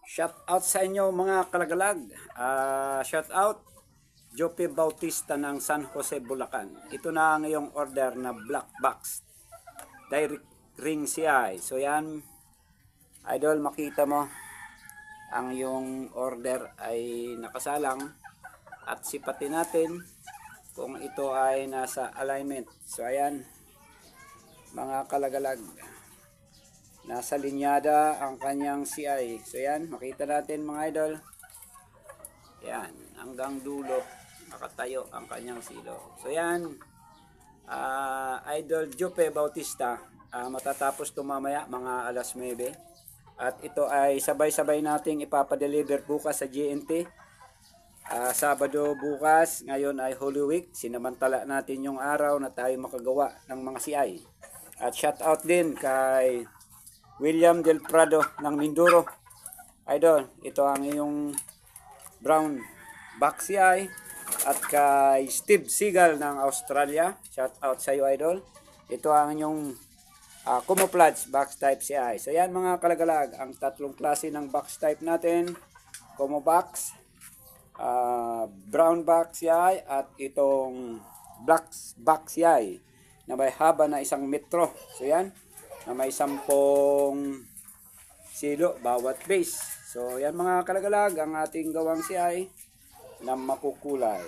Shout out sa inyo mga kalagalag. Shout out Jope Bautista ng San Jose, Bulacan. Ito na ang iyong order na black box direct ring CI. So yan, idol, makita mo ang iyong order ay nakasalang at sipatin natin kung ito ay nasa alignment. So ayan mga kalagalag, nasa linyada ang kanyang CI. So yan, makita natin mga idol. Yan, hanggang dulo nakatayo ang kanyang silo. So yan, Idol Jope Bautista, matatapos ito mamaya mga alas 9. At ito ay sabay-sabay nating ipapadeliver bukas sa GNT. Sabado bukas, ngayon ay Holy Week. Sinamantala natin yung araw na tayo makagawa ng mga CI. At shout out din kay William Del Prado ng Mindoro. Idol, ito ang iyong brown box CI. At kay Steve Seagal ng Australia, shout out sa iyo idol. Ito ang inyong camouflage box type CI. So yan mga kalagalag, ang tatlong klase ng box type natin: Como box, brown box CI, at itong black box CI na may haba na 1 metro. So yan, na may 10 silo bawat base. So yan mga kalagalag, ang ating gawang CI na makukulay.